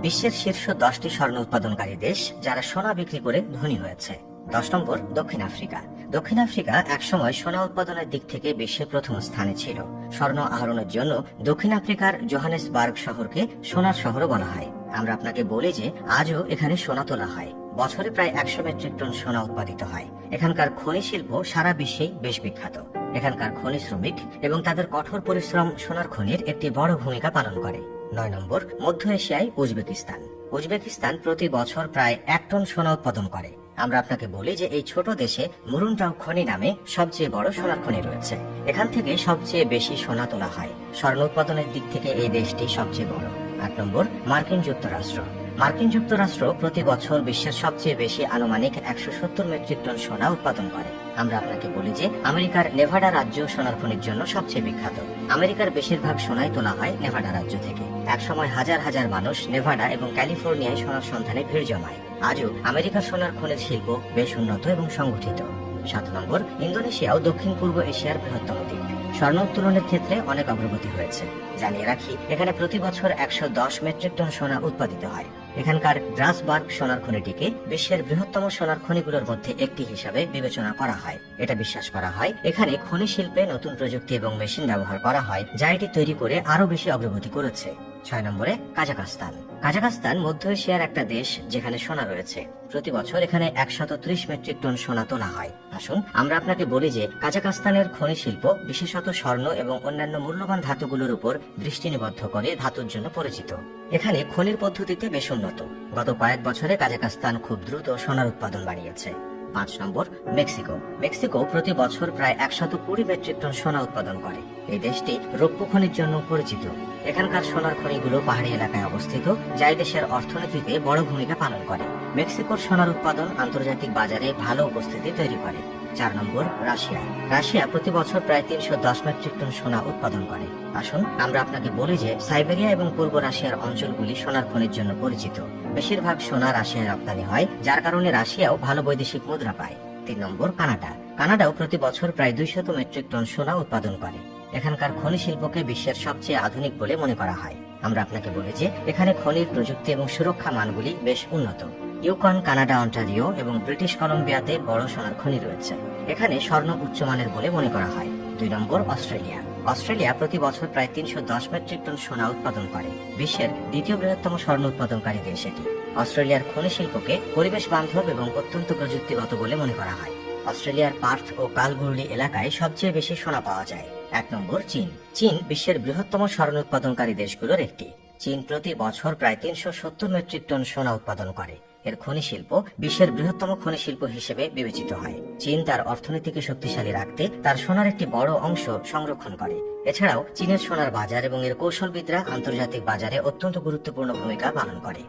বিশ্বের শীর্ষ 10টি স্বর্ণ উৎপাদনকারী দেশ যারা সোনা বিক্রি করে ধনী হয়েছে। 10 নম্বর দক্ষিণ আফ্রিকা। দক্ষিণ আফ্রিকা একসময় সোনা উৎপাদনের দিক থেকে বিশ্বের প্রথম স্থানে ছিল। স্বর্ণ আহরণের জন্য দক্ষিণ আফ্রিকার জোহানেসবার্গ শহরকে সোনার শহরও বলা হয়। আমরা আপনাকে বলি যে আজও এখানে সোনা তোলা হয়। বছরে প্রায় 100 মেট্রিক টন সোনা উৎপাদিত হয়। এখানকার খনি শিল্প সারা বিশ্বেই বেশ বিখ্যাত। এখানকার খনি শ্রমিক এবং তাদের কঠোর পরিশ্রম সোনার খনির একটি বড় ভূমিকা পালন করে। 9 নম্বর মধ্য এশিয়ায় উজবেকিস্তান। উজবেকিস্তান প্রতি বছর প্রায় 1 টন সোনা উৎপাদন করে। আমরা আপনাকে বলি যে এই ছোট দেশে মুরুনটাও খনি নামে সবচেয়ে বড় সোনার খনি রয়েছে। এখান থেকে সবচেয়ে বেশি সোনা তোলা হয়। স্বর্ণ উৎপাদনের দিক থেকে এই দেশটি সবচেয়ে বড়। 8 নম্বর মার্কিন যুক্তরাষ্ট্র। মার্কিন যুক্তরাষ্ট্র প্রতি বছর বিশ্বের সবচেয়ে বেশি আনুমানিক 170 মেট্রিক টন সোনা উৎপাদন করে। আমরা আপনাকে বলি যে আমেরিকার নেভাডা রাজ্য সোনার খনির জন্য সবচেয়ে বিখ্যাত। আমেরিকার বেশিরভাগ সোনাই তোলা হয় নেভাডা রাজ্য থেকে। একসময় হাজার হাজার মানুষ নেভাডা এবং ক্যালিফোর্নিয়ায় সোনার সন্ধানে ভিড় জমায়। আজও আমেরিকার সোনার খনির শিল্প বেশ উন্নত এবং সংগঠিত। 7 নম্বর ইন্দোনেশিয়াও দক্ষিণ পূর্ব এশিয়ার বৃহত্তম দ্বীপ। স্বর্ণ উত্তোলনের ক্ষেত্রে অনেক অগ্রগতি হয়েছে। জানিয়ে রাখি, এখানে প্রতি বছর 110 মেট্রিক টন সোনা উৎপাদিত হয়। এখানকার ড্রাসবার্গ সোনার খনিটিকে বিশ্বের বৃহত্তম সোনার খনিগুলোর মধ্যে একটি হিসাবে বিবেচনা করা হয়। এটা বিশ্বাস করা হয় এখানে খনি শিল্পে নতুন প্রযুক্তি এবং মেশিন ব্যবহার করা হয়, যা এটি তৈরি করে আরো বেশি অগ্রগতি করেছে। 6 নম্বরে কাজাকস্তান। কাজাকস্তান মধ্য এশিয়ার একটা দেশ যেখানে সোনা রয়েছে। প্রতি বছর এখানে 130 মেট্রিক টন সোনা তোলা হয়। আসুন আমরা আপনাকে বলি যে কাজাকস্তানের খনি শিল্প বিশেষত স্বর্ণ এবং অন্যান্য মূল্যবান ধাতুগুলোর উপর দৃষ্টি নিবদ্ধ করে ধাতুর জন্য পরিচিত। এখানে খনির পদ্ধতিতে বেশ উন্নত। গত কয়েক বছরে কাজাকস্তান খুব দ্রুত সোনার উৎপাদন বাড়িয়েছে। 5 নম্বর মেক্সিকো। মেক্সিকো প্রতি বছর প্রায় 120 মেট্রিক টন সোনা উৎপাদন করে। এই দেশটি রৌপ্য খনির জন্য পরিচিত। এখানকার সোনার খনিগুলো পাহাড়ি এলাকায় অবস্থিত, যা এই দেশের অর্থনীতিতে বড় ভূমিকা পালন করে। মেক্সিকোর সোনার উৎপাদন আন্তর্জাতিক বাজারে ভালো উপস্থিতি তৈরি করে। 4 নম্বর রাশিয়া। রাশিয়া প্রতি বছর প্রায় 310 মেট্রিক টন সোনা উৎপাদন করে। আসুন আমরা আপনাকে বলি যে সাইবেরিয়া এবং পূর্ব রাশিয়ার অঞ্চলগুলি সোনার খনির জন্য পরিচিত। বেশিরভাগ সোনা রাশিয়ায় রপ্তানি হয়, যার কারণে রাশিয়াও ভালো বৈদেশিক মুদ্রা পায়। 3 নম্বর কানাডা। কানাডাও প্রতি বছর প্রায় 200 মেট্রিক টন সোনা উৎপাদন করে। এখানকার খনি শিল্পকে বিশ্বের সবচেয়ে আধুনিক বলে মনে করা হয়। আমরা আপনাকে বলি যে এখানে খনির প্রযুক্তি এবং সুরক্ষা মানগুলি বেশ উন্নত। ইউকন, কানাডা, অন্টারিও এবং ব্রিটিশ কলম্বিয়াতে বড় সোনার খনি রয়েছে। এখানে স্বর্ণ উচ্চমানের বলে মনে করা হয়। 2 নম্বর অস্ট্রেলিয়া। অস্ট্রেলিয়া প্রতি বছর প্রায় 310 মেট্রিক টন সোনা উৎপাদন করে। বিশ্বের দ্বিতীয় বৃহত্তম স্বর্ণ উৎপাদনকারী দেশ এটি। অস্ট্রেলিয়ার খনি শিল্পকে পরিবেশ বান্ধব এবং অত্যন্ত প্রযুক্তিগত বলে মনে করা হয়। অস্ট্রেলিয়ার পার্থ ও কালগরুলি এলাকায় সবচেয়ে বেশি সোনা পাওয়া যায়। 1 নম্বর চীন। চীন বিশ্বের বৃহত্তম স্বর্ণ উৎপাদনকারী দেশগুলোর একটি। চীন প্রতি বছর প্রায় 370 মেট্রিক টন সোনা উৎপাদন করে। এর খনি শিল্প বিশ্বের বৃহত্তম খনি শিল্প হিসেবে বিবেচিত হয়। চীন তার অর্থনীতিকে শক্তিশালী রাখতে তার সোনার একটি বড় অংশ সংরক্ষণ করে। এছাড়াও চীনের সোনার বাজার এবং এর কৌশলবিদরা আন্তর্জাতিক বাজারে অত্যন্ত গুরুত্বপূর্ণ ভূমিকা পালন করে।